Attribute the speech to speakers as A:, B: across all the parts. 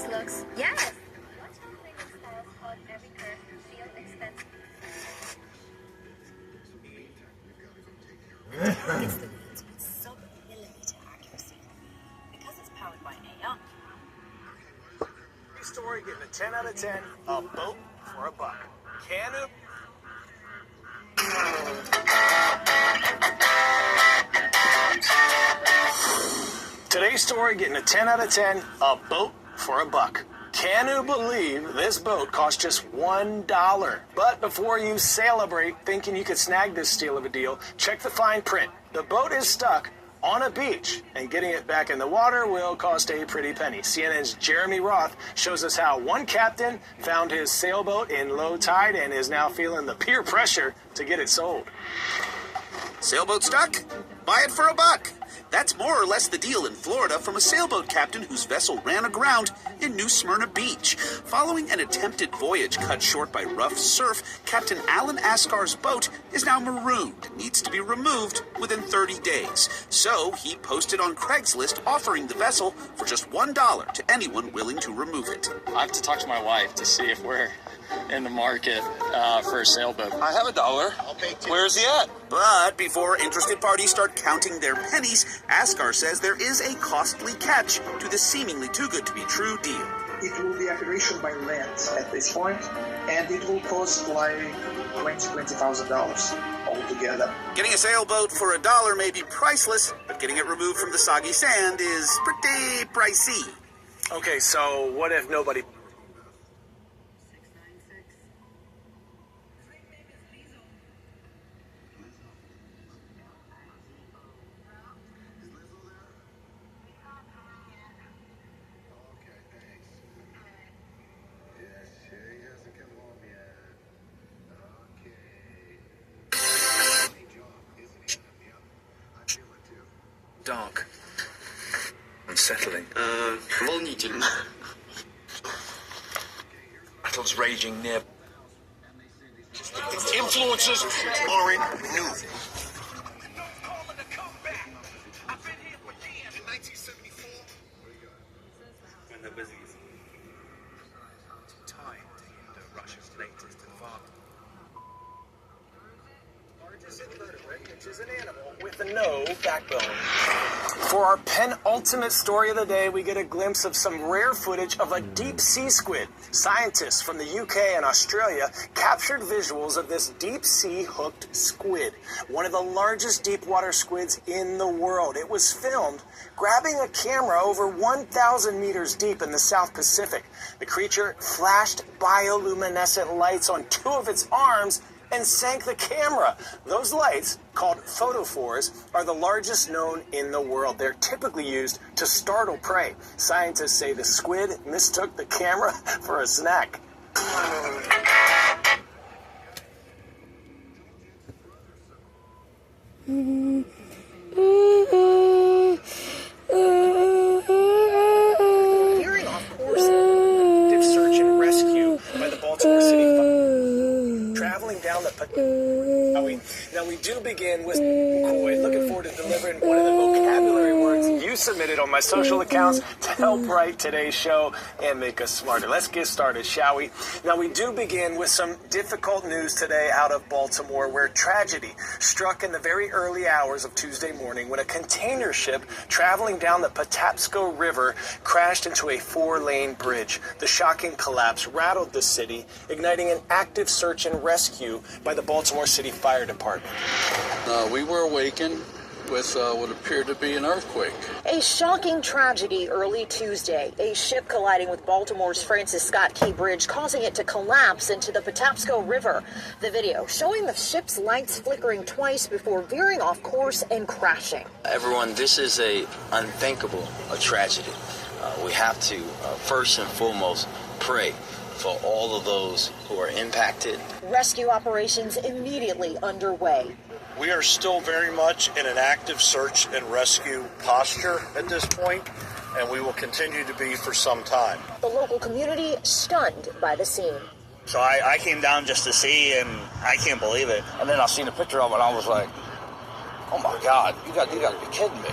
A: Looks. Yes. What's happening in styles called every curve feel expensive?
B: It's the beats with sub-millimeter accuracy because it's powered by AI.
C: Story getting a 10 out of 10, a boat for $1. Canoe. Today's story getting a 10 out of 10, a boat for $1. Can you believe this boat cost just $1? But before you celebrate thinking you could snag this steal of a deal, check the fine print. The boat is stuck on a beach, and getting it back in the water will cost a pretty penny. CNN's Jeremy Roth shows us how one captain found his sailboat in low tide and is now feeling the peer pressure to get it sold.
D: Sailboat stuck? Buy it for $1. That's more or less the deal in Florida from a sailboat captain whose vessel ran aground in New Smyrna Beach. Following an attempted voyage cut short by rough surf, Captain Alan Askar's boat is now marooned and needs to be removed within 30 days. So he posted on Craigslist offering the vessel for just $1 to anyone willing to remove it.
E: I have to talk to my wife to see if we're in the market for a sailboat.
F: I have $1. I'll pay $2. Where's he at?
D: But before interested parties start counting their pennies, Askar says there is a costly catch to the seemingly too good to be true deal.
G: It will be acquisition by land at this point, and it will cost like $20,000 altogether.
D: Getting a sailboat for $1 may be priceless, but getting it removed from the soggy sand is pretty pricey.
C: Okay, so what if nobody... Dark. Unsettling.
F: волнительно.
C: Battles raging near.
F: Influences are in new.
C: Time to Russia's latest advance. Largest invertebrate, which is an animal with no backbone. For our penultimate story of the day, we get a glimpse of some rare footage of a deep-sea squid. Scientists from the UK and Australia captured visuals of this deep-sea hooked squid, one of the largest deep-water squids in the world. It was filmed grabbing a camera over 1,000 meters deep in the South Pacific. The creature flashed bioluminescent lights on 2 of its arms and sank the camera. Those lights, called photophores, are the largest known in the world. They're typically used to startle prey. Scientists say the squid mistook the camera for a snack. Veering off course, active search and rescue by the Baltimore City Fire. Traveling down the... Now we do begin with McCoy. Looking forward to delivering one of the vocabulary words you submitted on my social accounts to help write today's show and make us smarter. Let's get started, shall we? Now we do begin with some difficult news today out of Baltimore, where tragedy struck in the very early hours of Tuesday morning when a container ship traveling down the Patapsco River crashed into a 4-lane bridge. The shocking collapse rattled the city, igniting an active search and rescue by the Baltimore City Fire Department.
H: We were awakened with what appeared to be an earthquake.
B: A shocking tragedy early Tuesday. A ship colliding with Baltimore's Francis Scott Key Bridge, causing it to collapse into the Patapsco River. The video showing the ship's lights flickering twice before veering off course and crashing.
I: Everyone, this is a unthinkable tragedy. We have to first and foremost pray for all of those who are impacted.
B: Rescue operations immediately underway.
F: We are still very much in an active search and rescue posture at this point, and we will continue to be for some time.
B: The local community stunned by the scene.
J: So I came down just to see, and I can't believe it.
I: And then I seen a picture of it, and I was like, oh my God, you got to be kidding me.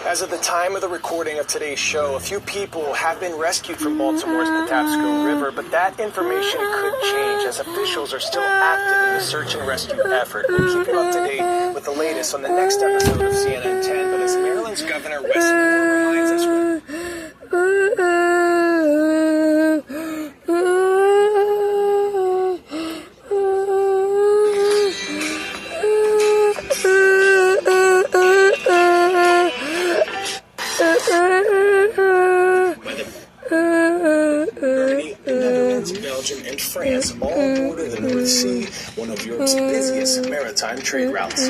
C: As of the time of the recording of today's show, a few people have been rescued from Baltimore's Patapsco River, but that information could change as officials are still active in the search and rescue effort. We'll keep you up to date with the latest on the next episode of CNN 10, but as Maryland's Governor Wes Moore reminds us... Belgium and France all border the North Sea, one of Europe's busiest maritime trade routes.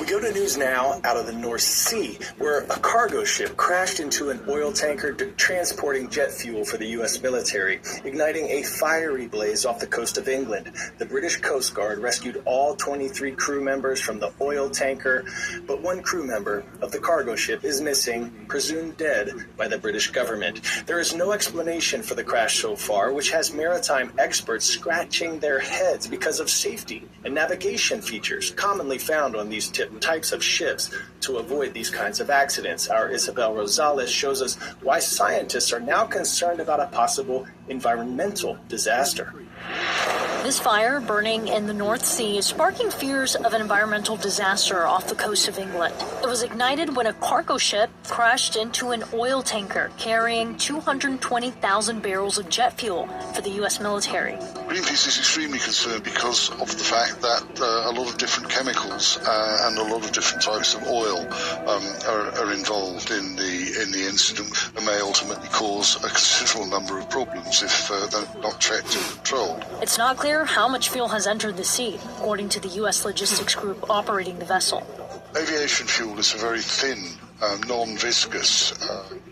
C: We go to news now out of the North Sea, where a cargo ship crashed into an oil tanker transporting jet fuel for the U.S. military, igniting a fiery blaze off the coast of England. The British Coast Guard rescued all 23 crew members from the oil tanker, but one crew member of the cargo ship is missing, presumed dead by the British government. There is no explanation for the crash so far, which has maritime experts scratching their heads because of safety and navigation features commonly found on these types of ships to avoid these kinds of accidents. Our Isabel Rosales shows us why scientists are now concerned about a possible environmental disaster.
K: This fire burning in the North Sea is sparking fears of an environmental disaster off the coast of England. It was ignited when a cargo ship crashed into an oil tanker carrying 220,000 barrels of jet fuel for the U.S. military.
L: Greenpeace is extremely concerned because of the fact that a lot of different chemicals and a lot of different types of oil are involved in the incident and may ultimately cause a considerable number of problems if they're not checked and controlled.
K: It's not clear how much fuel has entered the sea, according to the U.S. logistics group operating the vessel.
L: Aviation fuel is a very thin, non-viscous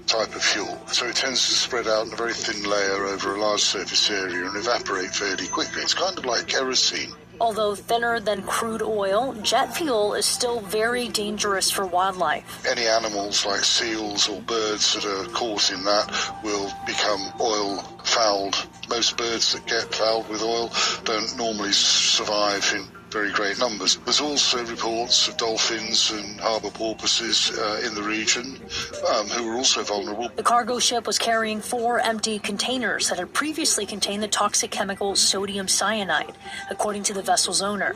L: type of fuel, so it tends to spread out in a very thin layer over a large surface area and evaporate fairly quickly. It's kind of like kerosene.
K: Although thinner than crude oil, jet fuel is still very dangerous for wildlife.
L: Any animals like seals or birds that are caught in that will become oil-fouled. Most birds that get fouled with oil don't normally survive in very great numbers. There's also reports of dolphins and harbour porpoises in the region who are also vulnerable.
K: The cargo ship was carrying 4 empty containers that had previously contained the toxic chemical sodium cyanide, according to the vessel's owner.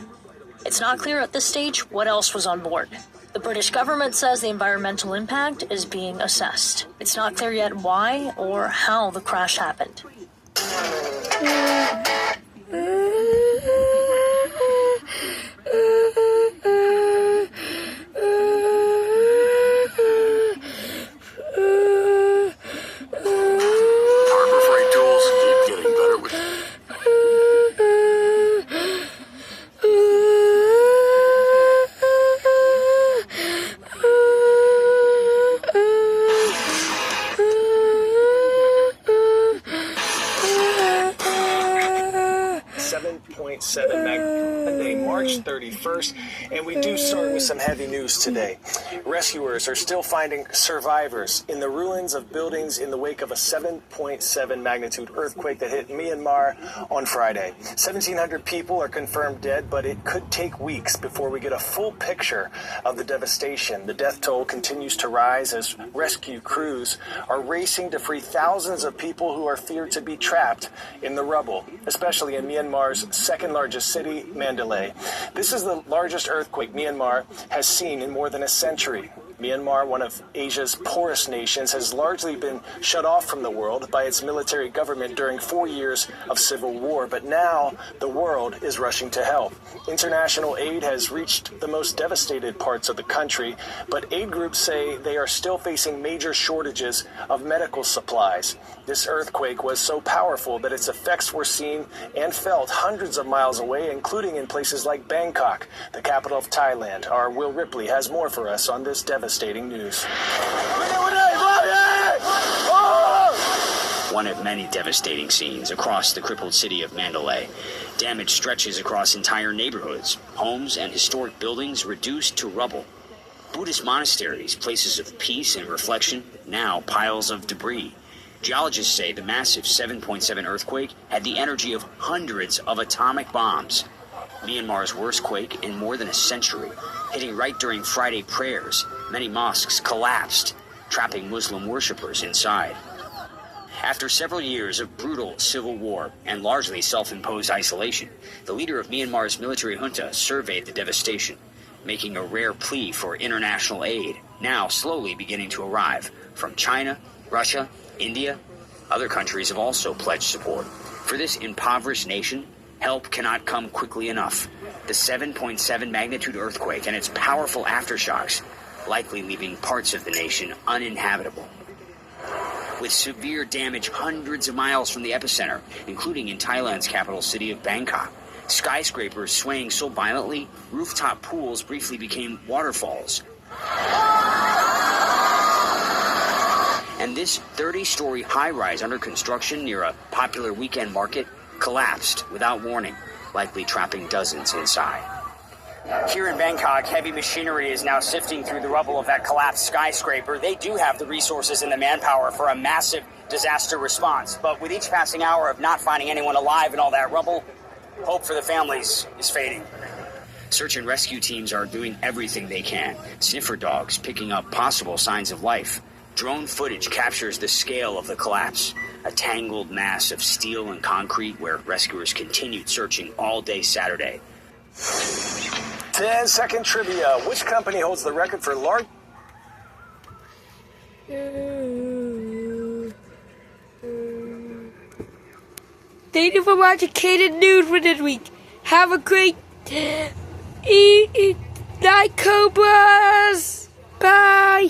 K: It's not clear at this stage what else was on board. The British government says the environmental impact is being assessed. It's not clear yet why or how the crash happened.
M: Harbor Freight tools keep getting better with
C: 7.7 Monday, March 31st, and we do start with some heavy news today. Rescuers are still finding survivors in the ruins of buildings in the wake of a 7.7 magnitude earthquake that hit Myanmar on Friday. 1,700 people are confirmed dead, but it could take weeks before we get a full picture of the devastation. The death toll continues to rise as rescue crews are racing to free thousands of people who are feared to be trapped in the rubble, especially in Myanmar's second largest city, Mandalay. This is the largest earthquake Myanmar has seen in more than a century. Myanmar, one of Asia's poorest nations, has largely been shut off from the world by its military government during 4 years of civil war. But now the world is rushing to help. International aid has reached the most devastated parts of the country, but aid groups say they are still facing major shortages of medical supplies. This earthquake was so powerful that its effects were seen and felt hundreds of miles away, including in places like Bangkok, the capital of Thailand. Our Will Ripley has more for us on this devastating news.
N: One of many devastating scenes across the crippled city of Mandalay. Damage stretches across entire neighborhoods, homes and historic buildings reduced to rubble. Buddhist monasteries, places of peace and reflection, now piles of debris. Geologists say the massive 7.7 earthquake had the energy of hundreds of atomic bombs. Myanmar's worst quake in more than a century, hitting right during Friday prayers. Many mosques collapsed, trapping Muslim worshippers inside. After several years of brutal civil war and largely self-imposed isolation, the leader of Myanmar's military junta surveyed the devastation, making a rare plea for international aid, now slowly beginning to arrive from China, Russia, India. Other countries have also pledged support. For this impoverished nation, help cannot come quickly enough. The 7.7 magnitude earthquake and its powerful aftershocks likely leaving parts of the nation uninhabitable. With severe damage hundreds of miles from the epicenter, including in Thailand's capital city of Bangkok. Skyscrapers swaying so violently, rooftop pools briefly became waterfalls. And this 30-story high-rise under construction near a popular weekend market collapsed without warning, likely trapping dozens inside. Here in Bangkok, heavy machinery is now sifting through the rubble of that collapsed skyscraper. They do have the resources and the manpower for a massive disaster response. But with each passing hour of not finding anyone alive in all that rubble, hope for the families is fading. Search and rescue teams are doing everything they can. Sniffer dogs picking up possible signs of life. Drone footage captures the scale of the collapse. A tangled mass of steel and concrete where rescuers continued searching all day Saturday.
C: 10-second trivia. Which company holds the record for large...
O: Thank you for watching Kaden News for this week. Have a great night, Cobras. Bye.